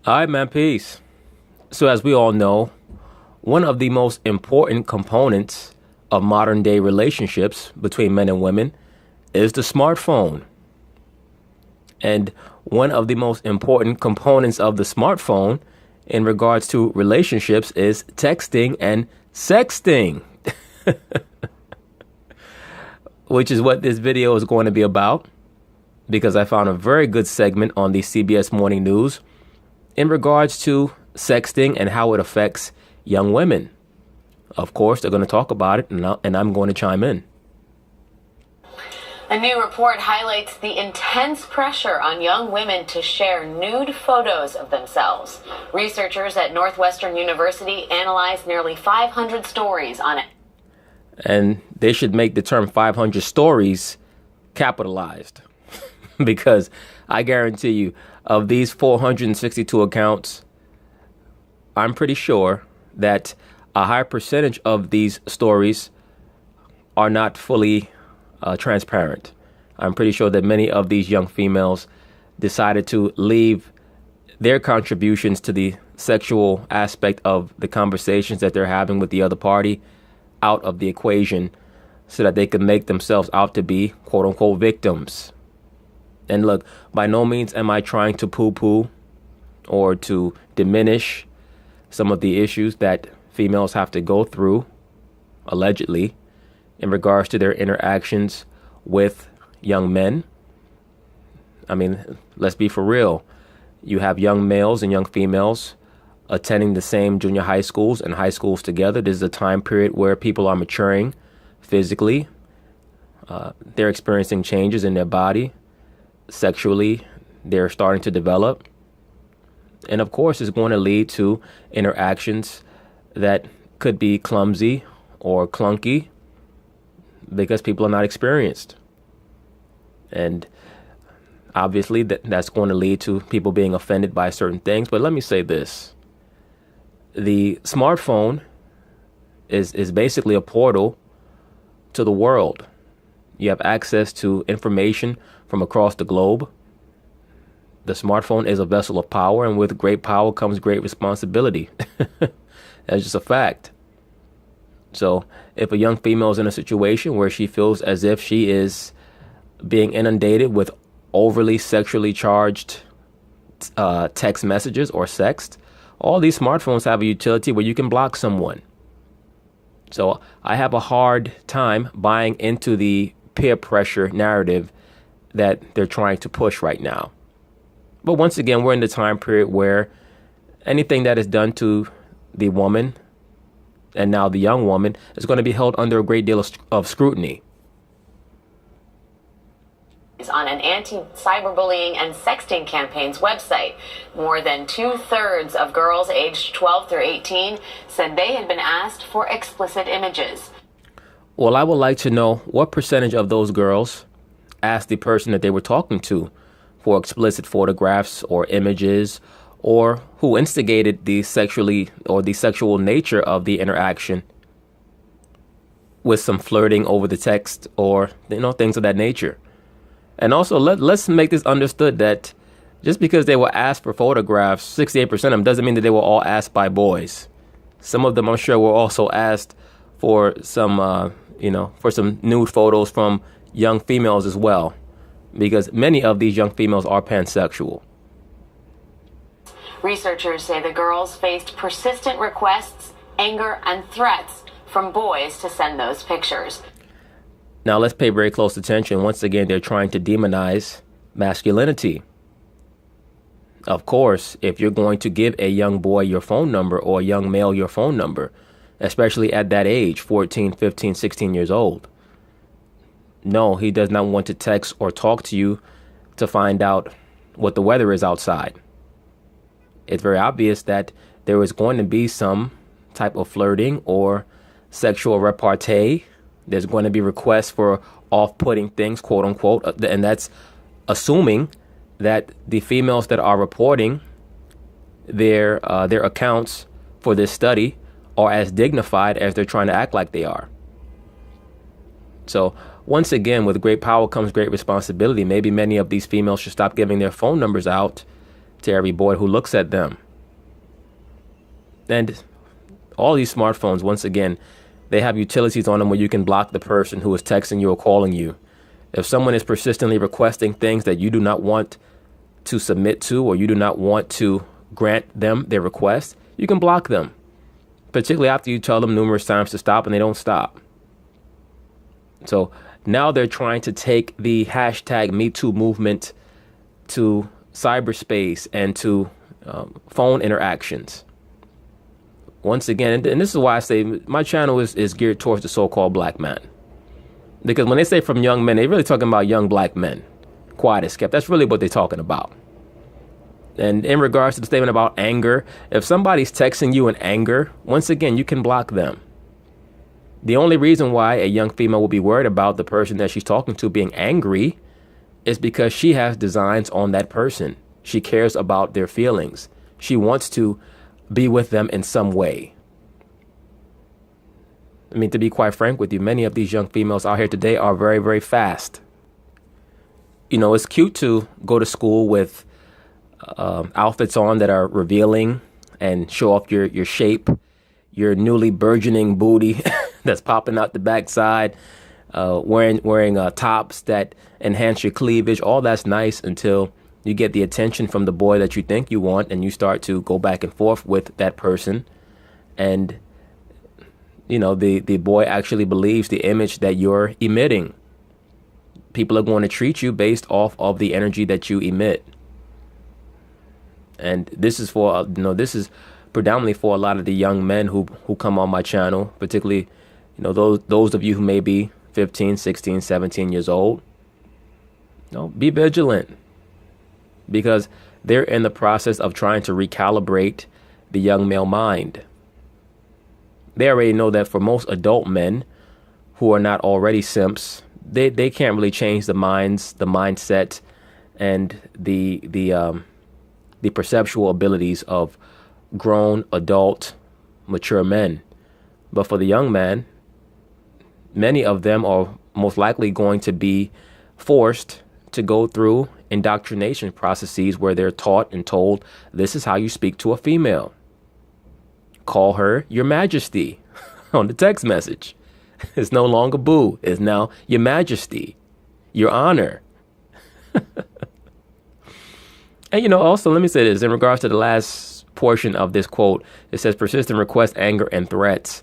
All right, man, peace. So as we all know, one of the most important components of modern day relationships between men and women is the smartphone. And one of the most important components of the smartphone in regards to relationships is texting and sexting, which is what this video is going to be about, because I found a very good segment on the CBS Morning News in regards to sexting and how it affects young women. Of course, they're going to talk about it, and I'm going to chime in. A new report highlights the intense pressure on young women to share nude photos of themselves. Researchers at Northwestern University analyzed nearly 500 stories on it. And they should make the term 500 stories capitalized because I guarantee you, of these 462 accounts, I'm pretty sure that a high percentage of these stories are not fully transparent. I'm pretty sure that many of these young females decided to leave their contributions to the sexual aspect of the conversations that they're having with the other party out of the equation so that they could make themselves out to be quote unquote victims. And look, by no means am I trying to poo-poo or to diminish some of the issues that females have to go through, allegedly, in regards to their interactions with young men. I mean, let's be for real. You have young males and young females attending the same junior high schools and high schools together. This is a time period where people are maturing physically. They're experiencing changes in their body. Sexually, they're starting to develop. And of course, it's going to lead to interactions that could be clumsy or clunky because people are not experienced. And obviously that's going to lead to people being offended by certain things. But let me say this. The smartphone is basically a portal to the world. You have access to information from across the globe. The smartphone is a vessel of power, and with great power comes great responsibility. That's just a fact. So if a young female is in a situation where she feels as if she is being inundated with overly sexually charged text messages or sext, all these smartphones have a utility where you can block someone. So I have a hard time buying into the peer pressure narrative that they're trying to push right now. But once again, we're in the time period where anything that is done to the woman and now the young woman is going to be held under a great deal of scrutiny. Is on an anti-cyberbullying and sexting campaign's website. More than 2/3 of girls aged 12 through 18 said they had been asked for explicit images. Well, I would like to know what percentage of those girls asked the person that they were talking to for explicit photographs or images, or who instigated the sexual nature of the interaction with some flirting over the text or, things of that nature. And also, let's make this understood that just because they were asked for photographs, 68% of them, doesn't mean that they were all asked by boys. Some of them, I'm sure, were also asked for some, for some nude photos from young females as well, because many of these young females are pansexual. Researchers say the girls faced persistent requests, anger, and threats from boys to send those pictures. Now, let's pay very close attention. Once again, they're trying to demonize masculinity. Of course, if you're going to give a young boy your phone number or a young male your phone number, especially at that age, 14, 15, 16 years old, no, he does not want to text or talk to you to find out what the weather is outside. It's very obvious that there is going to be some type of flirting or sexual repartee. There's going to be requests for off-putting things, quote unquote, and that's assuming that the females that are reporting their accounts for this study are as dignified as they're trying to act like they are. So once again, with great power comes great responsibility. Maybe many of these females should stop giving their phone numbers out to every boy who looks at them. And all these smartphones, once again, they have utilities on them where you can block the person who is texting you or calling you. If someone is persistently requesting things that you do not want to submit to, or you do not want to grant them their request, you can block them, particularly after you tell them numerous times to stop and they don't stop. So now they're trying to take the hashtag #MeToo movement to cyberspace and to phone interactions. Once again, and this is why I say my channel is geared towards the so-called black man. Because when they say from young men, they're really talking about young black men. Quiet as kept. That's really what they're talking about. And in regards to the statement about anger, if somebody's texting you in anger, once again, you can block them. The only reason why a young female will be worried about the person that she's talking to being angry is because she has designs on that person. She cares about their feelings. She wants to be with them in some way. I mean, to be quite frank with you, many of these young females out here today are very, very fast. You know, it's cute to go to school with outfits on that are revealing and show off your shape, your burgeoning booty that's popping out the backside, wearing tops that enhance your cleavage. All that's nice until you get the attention from the boy that you think you want, and you start to go back and forth with that person. And, you know, the boy actually believes the image that you're emitting. People are going to treat you based off of the energy that you emit. And this is this is predominantly for a lot of the young men who come on my channel, particularly, those of you who may be 15, 16, 17 years old. Be vigilant, because they're in the process of trying to recalibrate the young male mind. They already know that for most adult men who are not already simps, they can't really change the mindset, and the perceptual abilities of grown, adult, mature men. But for the young man, many of them are most likely going to be forced to go through indoctrination processes where they're taught and told, this is how you speak to a female. Call her your majesty on the text message. It's no longer boo. It's now your majesty, your honor. And, also, let me say this in regards to the last portion of this quote. It says persistent requests, anger, and threats.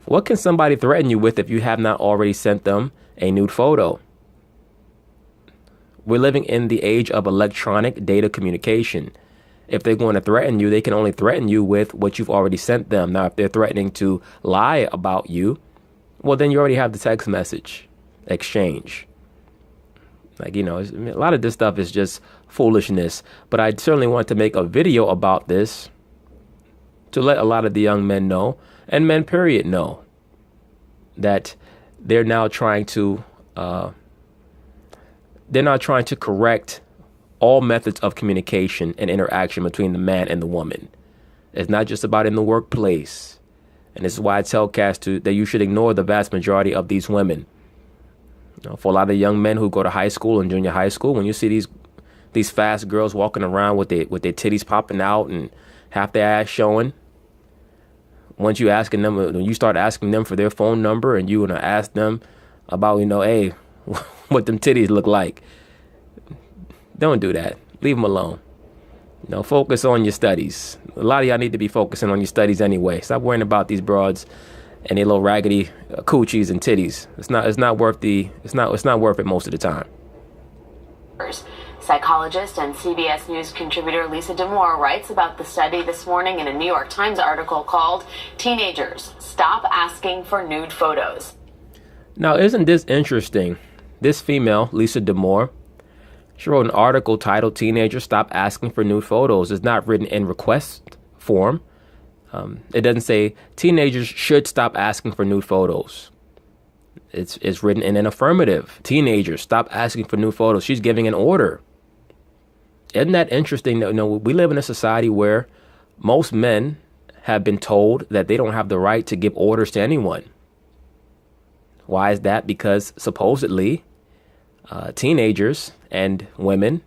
What can somebody threaten you with if you have not already sent them a nude photo? We're living in the age of electronic data communication. If they're going to threaten you, they can only threaten you with what you've already sent them. Now, if they're threatening to lie about you, well, then you already have the text message exchange. A lot of this stuff is just foolishness. But I certainly want to make a video about this to let a lot of the young men know, and men period know, that they're now trying to correct all methods of communication and interaction between the man and the woman. It's not just about in the workplace. And this is why I tell cats that you should ignore the vast majority of these women. For a lot of young men who go to high school and junior high school, when you see these fast girls walking around with their titties popping out and half their ass showing, when you start asking them for their phone number and you want to ask them about, hey, what them titties look like, don't do that. Leave them alone. Focus on your studies. A lot of y'all need to be focusing on your studies anyway. Stop worrying about these broads and their little raggedy coochies and titties. It's not worth it most of the time. Psychologist and CBS News contributor Lisa D'Amour writes about the study this morning in a New York Times article called "Teenagers, Stop Asking for Nude Photos." Now, isn't this interesting? This female, Lisa D'Amour, she wrote an article titled "Teenagers, Stop Asking for Nude Photos." It's not written in request form. It doesn't say teenagers should stop asking for nude photos. It's written in an affirmative. Teenagers, stop asking for nude photos. She's giving an order. Isn't that interesting? We live in a society where most men have been told that they don't have the right to give orders to anyone. Why is that? Because supposedly teenagers and women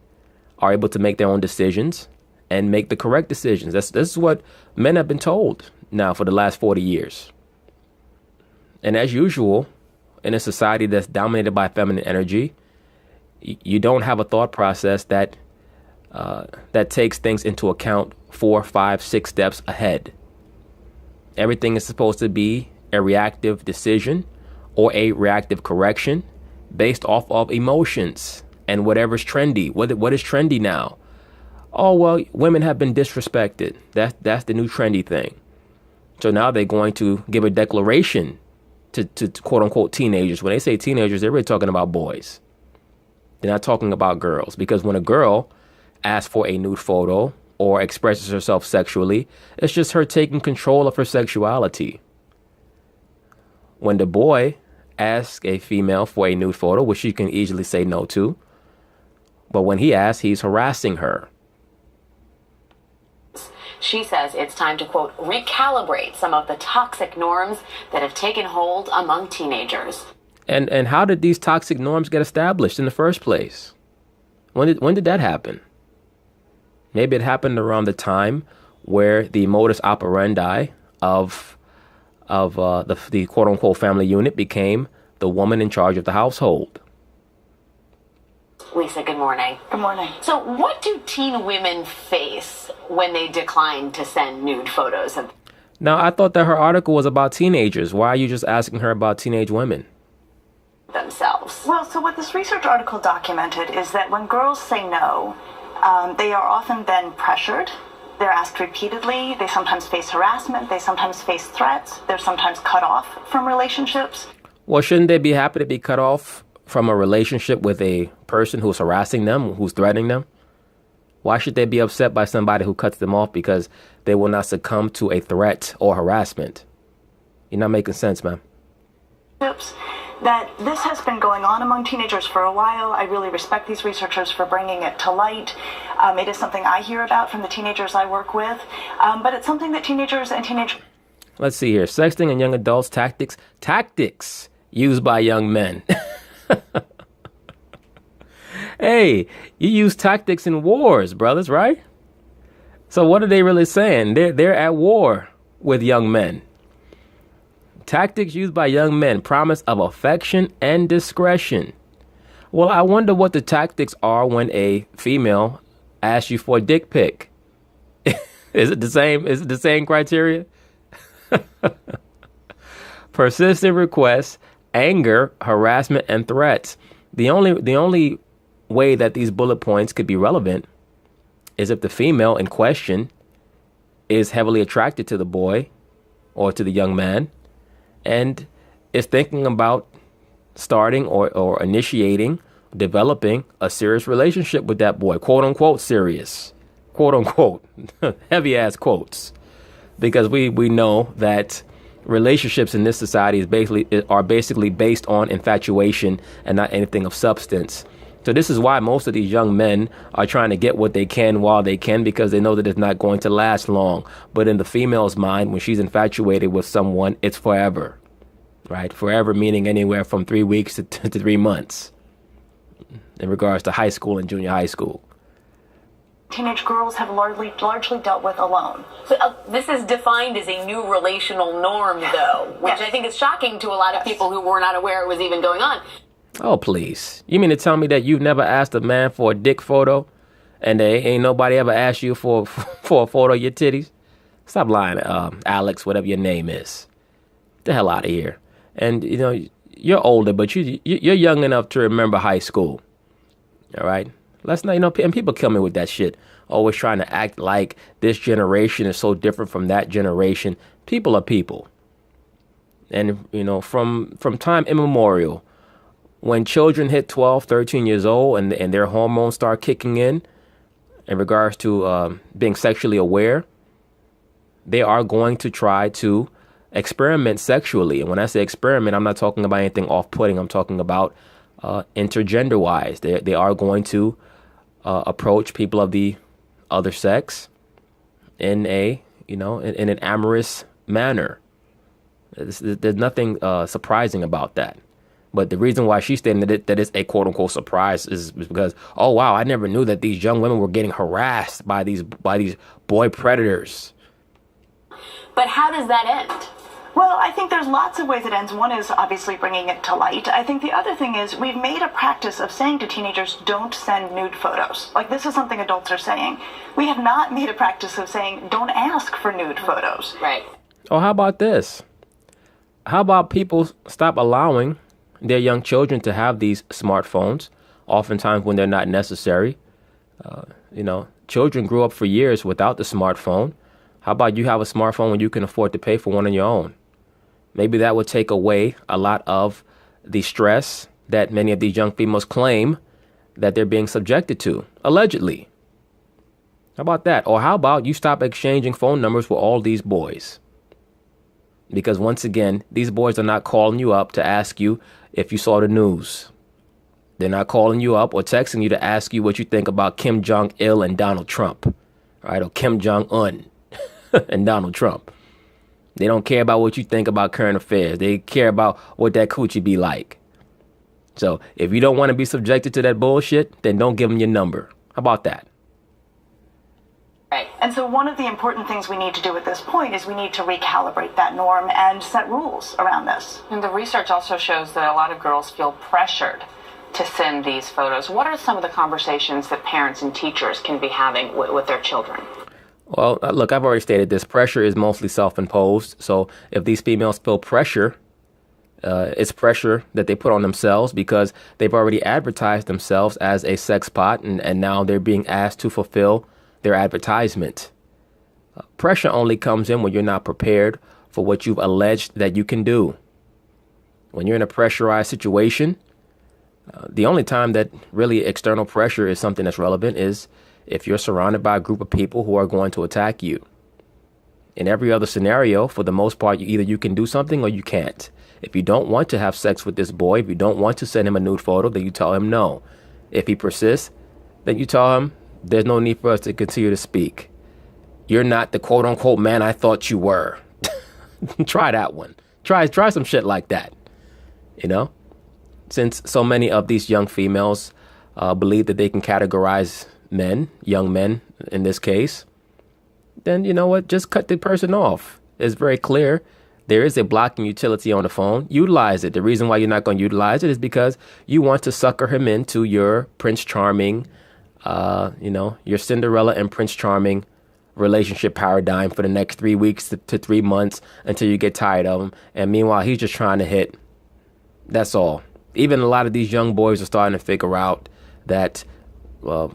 are able to make their own decisions and make the correct decisions. This is what men have been told now for the last 40 years. And as usual, in a society that's dominated by feminine energy, you don't have a thought process that takes things into account 4, 5, 6 steps ahead. Everything is supposed to be a reactive decision or a reactive correction based off of emotions and whatever's trendy. What is trendy now? Oh, well, women have been disrespected. That's the new trendy thing. So now they're going to give a declaration to quote unquote teenagers. When they say teenagers, they're really talking about boys. They're not talking about girls, because when a girl asks for a nude photo or expresses herself sexually, it's just her taking control of her sexuality. When the boy asks a female for a nude photo, which she can easily say no to, but when he asks, he's harassing her. She says it's time to, quote, recalibrate some of the toxic norms that have taken hold among teenagers. And how did these toxic norms get established in the first place? When did that happen? Maybe it happened around the time where the modus operandi of the quote unquote family unit became the woman in charge of the household. Lisa, good morning. Good morning. So what do teen women face when they decline to send nude photos of? Now, I thought that her article was about teenagers. Why are you just asking her about teenage women? Themselves. Well, so what this research article documented is that when girls say no, they are often then pressured. They're asked repeatedly. They sometimes face harassment. They sometimes face threats. They're sometimes cut off from relationships. Well, shouldn't they be happy to be cut off from a relationship with a person who's harassing them, who's threatening them? Why should they be upset by somebody who cuts them off because they will not succumb to a threat or harassment? You're not making sense, man. That this has been going on among teenagers for a while. I really respect these researchers for bringing it to light. It is something I hear about from the teenagers I work with, but it's something that teenagers and teenage... Let's see here. Sexting and young adults, tactics used by young men. Hey, you use tactics in wars, brothers, right? So what are they really saying? They're at war with young men. Tactics used by young men, promise of affection and discretion. Well, I wonder what the tactics are when a female asks you for a dick pic. Is it the same? Is it the same criteria? Persistent requests, anger, harassment, and threats. The only way that these bullet points could be relevant is if the female in question is heavily attracted to the boy or to the young man and is thinking about starting or initiating, developing a serious relationship with that boy, quote unquote serious, quote unquote, heavy ass quotes, because we know that relationships in this society are basically based on infatuation and not anything of substance. So this is why most of these young men are trying to get what they can while they can, because they know that it's not going to last long. But in the female's mind, when she's infatuated with someone, it's forever, right? Forever meaning anywhere from 3 weeks to 3 months in regards to high school and junior high school. Teenage girls have largely dealt with alone. So, this is defined as a new relational norm, though, which I think is shocking to a lot of people who were not aware it was even going on. Oh, please. You mean to tell me that you've never asked a man for a dick photo and ain't nobody ever asked you for a photo of your titties? Stop lying, Alex, whatever your name is. Get the hell out of here. And, you know, you're older, but you're young enough to remember high school. All right? Let's not, you know, and people kill me with that shit. Always trying to act like this generation is so different from that generation. People are people. And, you know, from time immemorial, when children hit 12, 13 years old and their hormones start kicking in regards to being sexually aware, they are going to try to experiment sexually. And when I say experiment, I'm not talking about anything off-putting. I'm talking about intergender-wise. They are going to approach people of the other sex in in an amorous manner. There's nothing surprising about that. But the reason why she's stating that it's a quote unquote surprise is because, oh wow, I never knew that these young women were getting harassed by these boy predators. But how does that end? Well, I think there's lots of ways it ends. One is obviously bringing it to light. I think the other thing is we've made a practice of saying to teenagers, don't send nude photos. Like, this is something adults are saying. We have not made a practice of saying, don't ask for nude photos. Right. Oh, how about this? How about people stop allowing their young children to have these smartphones, oftentimes when they're not necessary? Children grew up for years without the smartphone. How about you have a smartphone when you can afford to pay for one on your own? Maybe that would take away a lot of the stress that many of these young females claim that they're being subjected to, allegedly. How about that? Or how about you stop exchanging phone numbers with all these boys? Because once again, these boys are not calling you up to ask you if you saw the news. They're not calling you up or texting you to ask you what you think about Kim Jong-il and Donald Trump, right? Or Kim Jong-un and Donald Trump. They don't care about what you think about current affairs. They care about what that coochie be like. So if you don't want to be subjected to that bullshit, then don't give them your number. How about that? Right. And so one of the important things we need to do at this point is we need to recalibrate that norm and set rules around this. And the research also shows that a lot of girls feel pressured to send these photos. What are some of the conversations that parents and teachers can be having with their children? Well, look, I've already stated this. Pressure is mostly self-imposed. So if these females feel pressure, it's pressure that they put on themselves because they've already advertised themselves as a sex pot, and now they're being asked to fulfill their advertisement. Pressure only comes in when you're not prepared for what you've alleged that you can do. When you're in a pressurized situation, the only time that really external pressure is something that's relevant is if you're surrounded by a group of people who are going to attack you. In every other scenario, for the most part, either you can do something or you can't. If you don't want to have sex with this boy, if you don't want to send him a nude photo, then you tell him no. If he persists, then you tell him there's no need for us to continue to speak. You're not the quote unquote man I thought you were. Try that one. Try some shit like that. Since so many of these young females believe that they can categorize men, young men in this case, then you know what? Just cut the person off. It's very clear. There is a blocking utility on the phone. Utilize it. The reason why you're not going to utilize it is because you want to sucker him into your Prince Charming, your Cinderella and Prince Charming relationship paradigm for the next 3 weeks to 3 months until you get tired of him. And meanwhile, he's just trying to hit. That's all. Even a lot of these young boys are starting to figure out that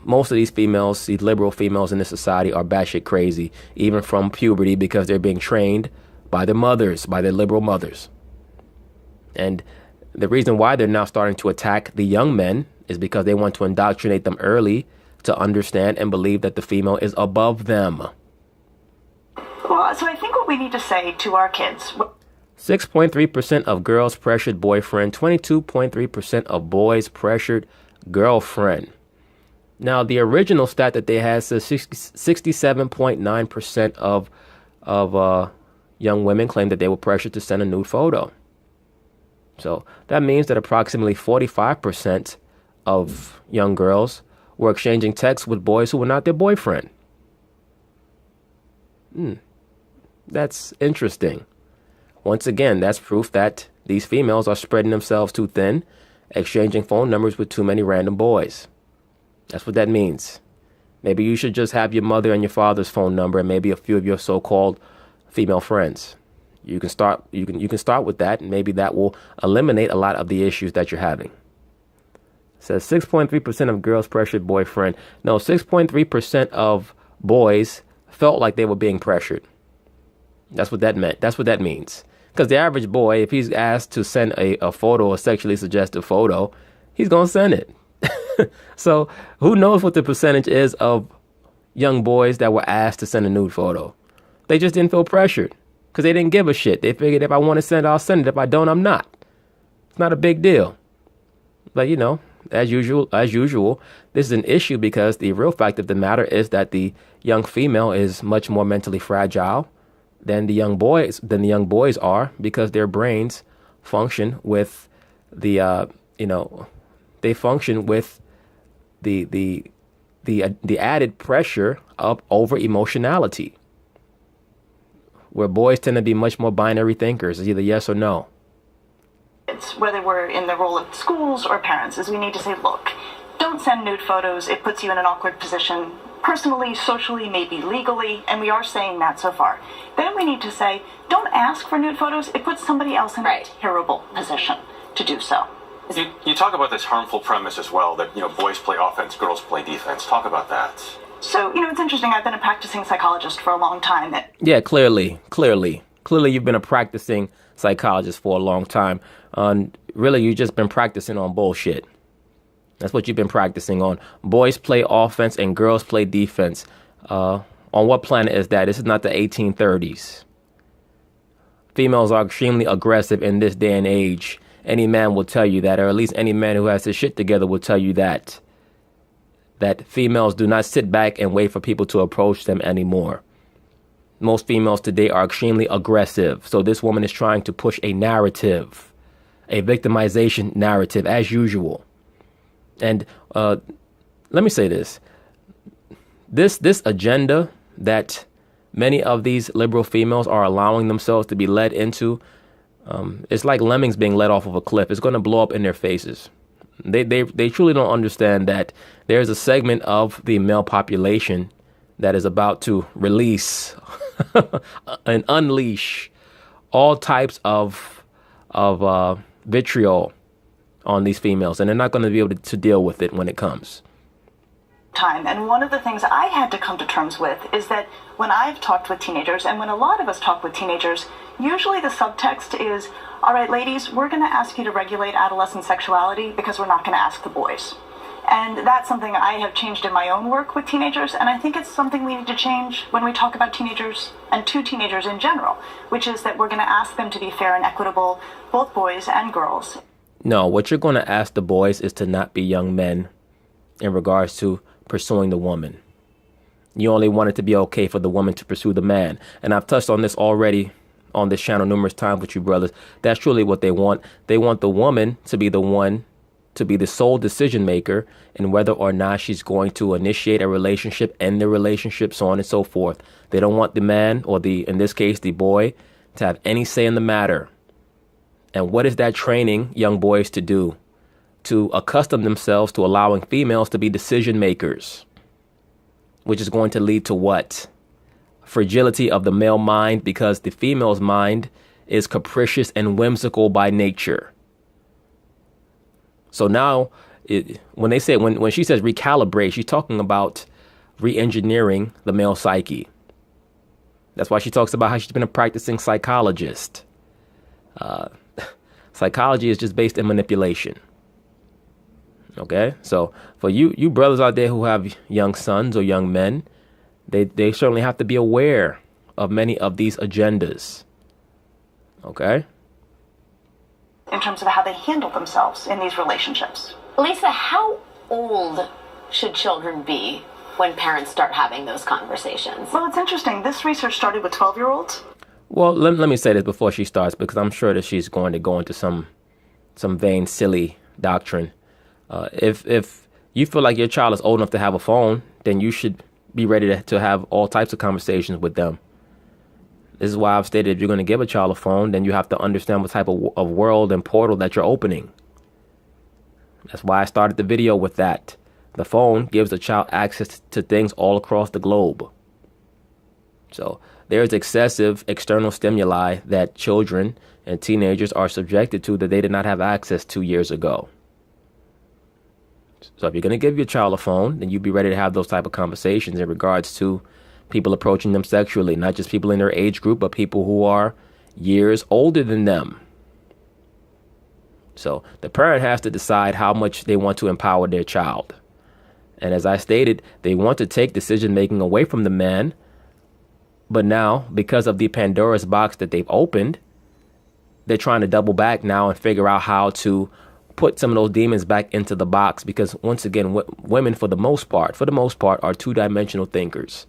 most of these females, these liberal females in this society, are batshit crazy, even from puberty, because they're being trained by their mothers, by their liberal mothers. And the reason why they're now starting to attack the young men is because they want to indoctrinate them early to understand and believe that the female is above them. Well, so I think what we need to say to our kids... 6.3% of girls pressured boyfriend, 22.3% of boys pressured girlfriend. Now, the original stat that they had says 67.9% of young women claimed that they were pressured to send a nude photo. So that means that approximately 45% of young girls were exchanging texts with boys who were not their boyfriend. That's interesting. Once again, that's proof that these females are spreading themselves too thin, exchanging phone numbers with too many random boys. That's what that means. Maybe you should just have your mother and your father's phone number and maybe a few of your so-called female friends. You can start with that, and maybe that will eliminate a lot of the issues that you're having. It says 6.3% of girls pressured boyfriend. No, 6.3% of boys felt like they were being pressured. That's what that meant. That's what that means. Because the average boy, if he's asked to send a photo, a sexually suggestive photo, he's going to send it. So who knows what the percentage is of young boys that were asked to send a nude photo? They just didn't feel pressured because they didn't give a shit. They figured if I want to send it, I'll send it. If I don't, I'm not. It's not a big deal. But, as usual, this is an issue because the real fact of the matter is that the young female is much more mentally fragile than the young boys are, because their brains function with they function with the added pressure of over emotionality, where boys tend to be much more binary thinkers. It's either yes or no. It's whether we're in the role of schools or parents, is we need to say, look, don't send nude photos. It puts you in an awkward position personally, socially, maybe legally, and we are saying that so far. Then we need to say, don't ask for nude photos. It puts somebody else in a terrible position to do so. You talk about this harmful premise as well, that, boys play offense, girls play defense. Talk about that. So, it's interesting. I've been a practicing psychologist for a long time. Yeah, clearly, you've been a practicing psychologist for a long time. Really, you've just been practicing on bullshit. That's what you've been practicing on. Boys play offense and girls play defense. On what planet is that? This is not the 1830s. Females are extremely aggressive in this day and age. Any man will tell you that, or at least any man who has his shit together will tell you that females do not sit back and wait for people to approach them anymore. Most females today are extremely aggressive. So this woman is trying to push a narrative, a victimization narrative, as usual. And let me say this. This agenda that many of these liberal females are allowing themselves to be led into, it's like lemmings being let off of a cliff. It's going to blow up in their faces. They truly don't understand that there's a segment of the male population that is about to release and unleash all types of vitriol on these females, and they're not going to be able to deal with it when it comes. And one of the things I had to come to terms with is that when I've talked with teenagers, and when a lot of us talk with teenagers, usually the subtext is, all right, ladies, we're going to ask you to regulate adolescent sexuality because we're not going to ask the boys. And that's something I have changed in my own work with teenagers, and I think it's something we need to change when we talk about teenagers and to teenagers in general, which is that we're going to ask them to be fair and equitable, both boys and girls. No, what you're going to ask the boys is to not be young men in regards to pursuing the woman. You only want it to be okay for the woman to pursue the man. And I've touched on this already on this channel numerous times with you brothers. That's truly what they want. They want the woman to be the one to be the sole decision maker in whether or not she's going to initiate a relationship, end the relationship, so on and so forth. They don't want the man, or in this case, the boy, to have any say in the matter. And what is that training young boys to do? To accustom themselves to allowing females to be decision makers, which is going to lead to what? Fragility of the male mind, because the female's mind is capricious and whimsical by nature. So now, when she says recalibrate, she's talking about re-engineering the male psyche. That's why she talks about how she's been a practicing psychologist. Psychology is just based in manipulation. Okay, so for you brothers out there who have young sons or young men, they certainly have to be aware of many of these agendas. Okay? In terms of how they handle themselves in these relationships. Lisa, how old should children be when parents start having those conversations? Well, it's interesting. This research started with 12-year-olds. Well, let me say this before she starts, because I'm sure that she's going to go into some vain, silly doctrine. If you feel like your child is old enough to have a phone, then you should be ready to have all types of conversations with them. This is why I've stated if you're going to give a child a phone, then you have to understand what type of world and portal that you're opening. That's why I started the video with that. The phone gives the child access to things all across the globe. So there's excessive external stimuli that children and teenagers are subjected to that they did not have access to years ago. So if you're going to give your child a phone, then you be ready to have those type of conversations in regards to people approaching them sexually, not just people in their age group, but people who are years older than them. So the parent has to decide how much they want to empower their child. And as I stated, they want to take decision making away from the man. But now, because of the Pandora's box that they've opened, they're trying to double back now and figure out how to put some of those demons back into the box. Because once again, women, for the most part, are two-dimensional thinkers.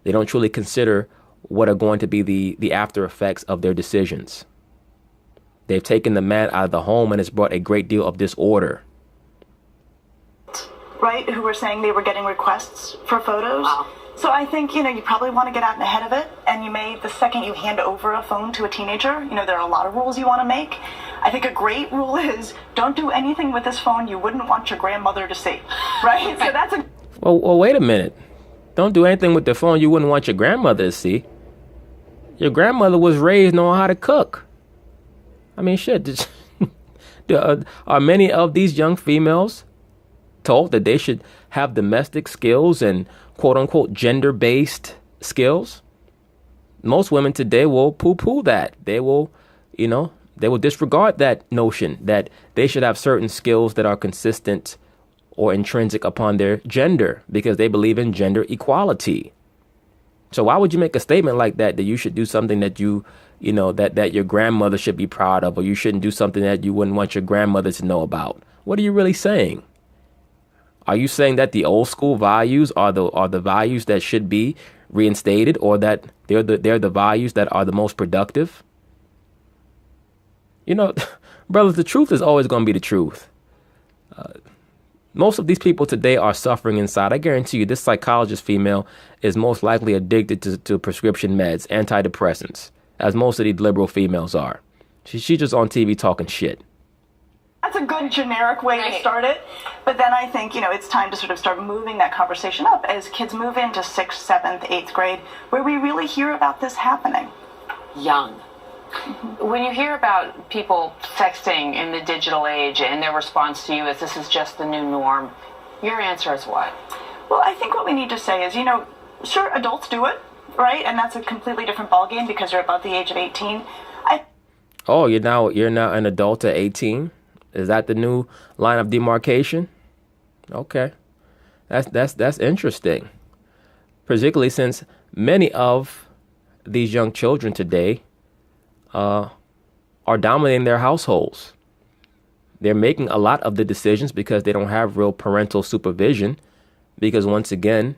They don't truly consider what are going to be the after effects of their decisions. They've taken the man out of the home, and it's brought a great deal of disorder. Right, who were saying they were getting requests for photos. Wow. So I think, you probably want to get out ahead of it, and you may, the second you hand over a phone to a teenager, there are a lot of rules you want to make. I think a great rule is don't do anything with this phone you wouldn't want your grandmother to see, right? So that's a... Well, wait a minute. Don't do anything with the phone you wouldn't want your grandmother to see. Your grandmother was raised knowing how to cook. I mean, shit. Are many of these young females told that they should have domestic skills and quote unquote gender-based skills? Most women today will poo-poo that. They will disregard that notion that they should have certain skills that are consistent or intrinsic upon their gender because they believe in gender equality. So why would you make a statement like that you should do something that that your grandmother should be proud of, or you shouldn't do something that you wouldn't want your grandmother to know about? What are you really saying? Are you saying that the old school values are the values that should be reinstated, or that they're the values that are the most productive? Brothers, the truth is always going to be the truth. Most of these people today are suffering inside. I guarantee you this psychologist female is most likely addicted to prescription meds, antidepressants, as most of these liberal females are. She's just on TV talking shit. That's a good generic way to start it. But then I think, it's time to sort of start moving that conversation up as kids move into 6th, 7th, 8th grade, where we really hear about this happening. Young. When you hear about people sexting in the digital age and their response to you is this is just the new norm, your answer is what? Well, I think what we need to say is, sure, adults do it, right? And that's a completely different ballgame because you're above the age of 18. Oh, you're now an adult at 18? Is that the new line of demarcation? Okay. That's interesting. Particularly since many of these young children today are dominating their households. They're making a lot of the decisions because they don't have real parental supervision. Because once again,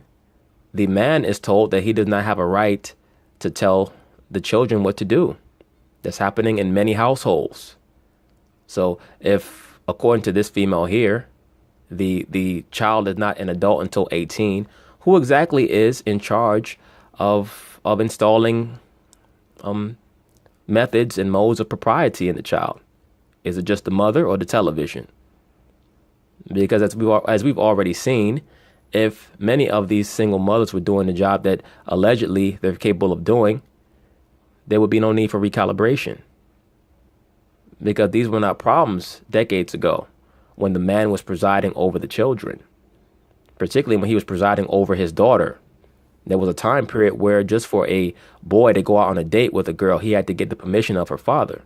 the man is told that he does not have a right to tell the children what to do. That's happening in many households. So if, according to this female here, the child is not an adult until 18, who exactly is in charge of installing methods and modes of propriety in the child? Is it just the mother or the television? Because as we've already seen, if many of these single mothers were doing the job that allegedly they're capable of doing, there would be no need for recalibration. Because these were not problems decades ago when the man was presiding over the children, particularly when he was presiding over his daughter. There was a time period where just for a boy to go out on a date with a girl, he had to get the permission of her father.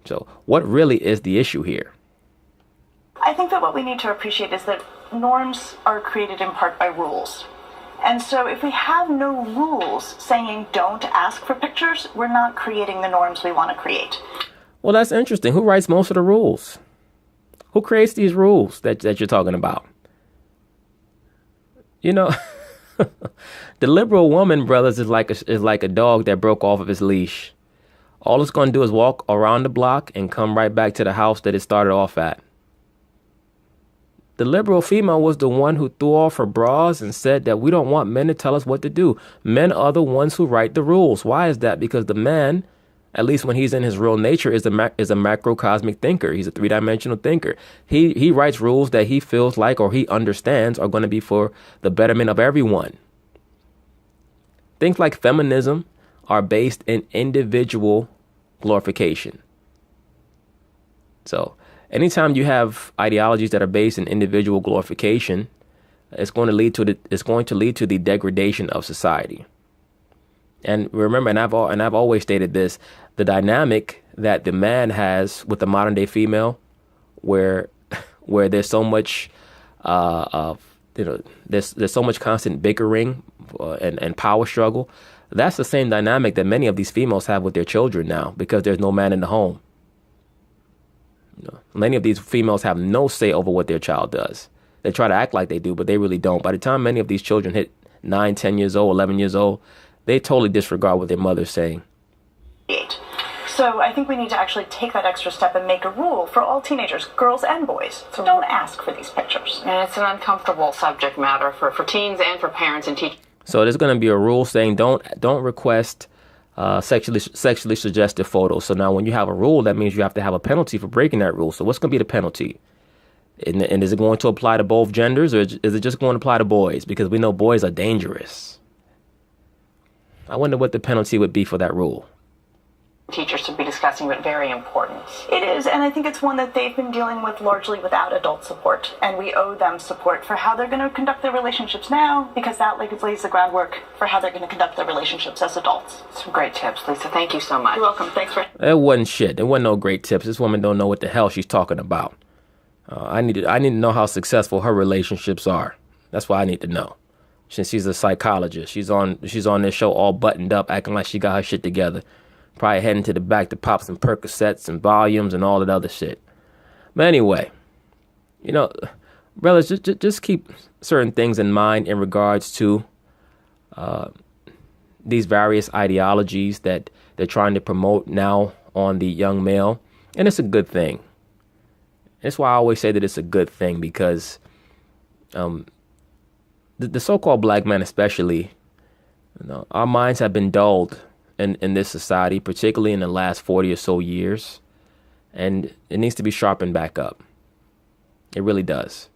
So what really is the issue here? I think that what we need to appreciate is that norms are created in part by rules. And so if we have no rules saying don't ask for pictures, we're not creating the norms we want to create. Well, that's interesting. Who writes most of the rules? Who creates these rules that you're talking about? The liberal woman, brothers, is like a dog that broke off of his leash. All it's going to do is walk around the block and come right back to the house that it started off at. The liberal female was the one who threw off her bras and said that we don't want men to tell us what to do. Men are the ones who write the rules. Why is that? Because the man, at least when he's in his real nature, is a macrocosmic thinker. He's a three-dimensional thinker. He writes rules that he feels like or he understands are going to be for the betterment of everyone. Things like feminism are based in individual glorification. So anytime you have ideologies that are based in individual glorification, it's going to lead to the degradation of society. And remember, and I've always stated this, the dynamic that the man has with the modern day female, where there's so much there's so much constant bickering and power struggle. That's the same dynamic that many of these females have with their children now, because there's no man in the home. Many of these females have no say over what their child does. They try to act like they do, but they really don't. By the time many of these children hit 9, 10 years old, 11 years old, they totally disregard what their mother's saying. So I think we need to actually take that extra step and make a rule for all teenagers, girls and boys. So don't ask for these pictures. And it's an uncomfortable subject matter for teens and for parents and teachers. So there's going to be a rule saying don't request sexually suggestive photos. So now when you have a rule, that means you have to have a penalty for breaking that rule. So what's going to be the penalty? And is it going to apply to both genders, or is it just going to apply to boys? Because we know boys are dangerous. I wonder what the penalty would be for that rule. Teachers to be discussing, but very important. It is, and I think it's one that they've been dealing with largely without adult support, and we owe them support for how they're going to conduct their relationships now, because that lays the groundwork for how they're going to conduct their relationships as adults. Some great tips, Lisa. Thank you so much. You're welcome. Thanks for... It wasn't shit. There wasn't no great tips. This woman don't know what the hell she's talking about. I need to know how successful her relationships are. That's what I need to know. Since she's a psychologist, she's on this show all buttoned up, acting like she got her shit together. Probably heading to the back to pop some Percocets and volumes and all that other shit. But anyway, brothers, just keep certain things in mind in regards to these various ideologies that they're trying to promote now on the young male. And it's a good thing. That's why I always say that it's a good thing, because the so-called black man especially, our minds have been dulled in this society, particularly in the last 40 or so years. And it needs to be sharpened back up. It really does.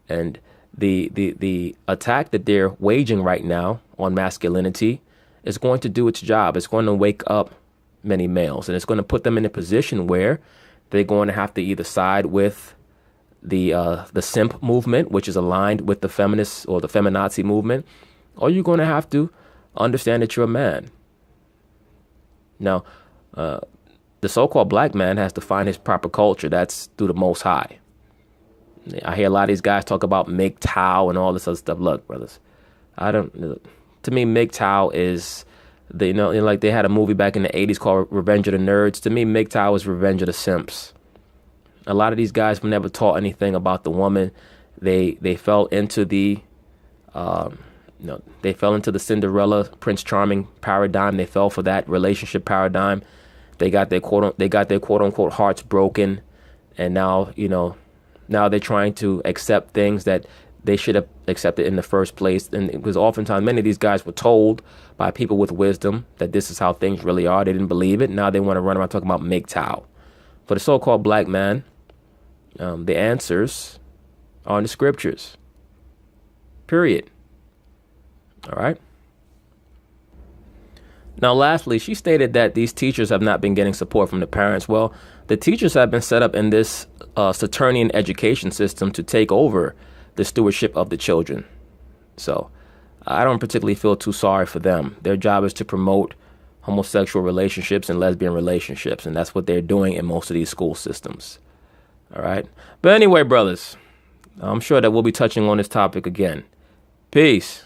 And the attack that they're waging right now on masculinity is going to do its job. It's going to wake up many males, and it's going to put them in a position where they're going to have to either side with the simp movement, which is aligned with the feminists or the feminazi movement, or you're going to have to understand that you're a man. Now, the so-called black man has to find his proper culture. That's through the Most High. I hear a lot of these guys talk about MGTOW and all this other stuff. Look, brothers, to me, MGTOW is, like they had a movie back in the 80s called Revenge of the Nerds. To me, MGTOW is Revenge of the Simps. A lot of these guys were never taught anything about the woman. They fell into the they fell into the Cinderella, Prince Charming paradigm. They fell for that relationship paradigm. They got their quote unquote hearts broken, and now they're trying to accept things that they should have accepted in the first place. And because oftentimes many of these guys were told by people with wisdom that this is how things really are. They didn't believe it. Now they want to run around talking about MGTOW. For the so-called black man, the answers are in the scriptures. Period. All right. Now, lastly, she stated that these teachers have not been getting support from the parents. Well, the teachers have been set up in this Saturnian education system to take over the stewardship of the children. So I don't particularly feel too sorry for them. Their job is to promote homosexual relationships and lesbian relationships, and that's what they're doing in most of these school systems. All right. But anyway, brothers, I'm sure that we'll be touching on this topic again. Peace.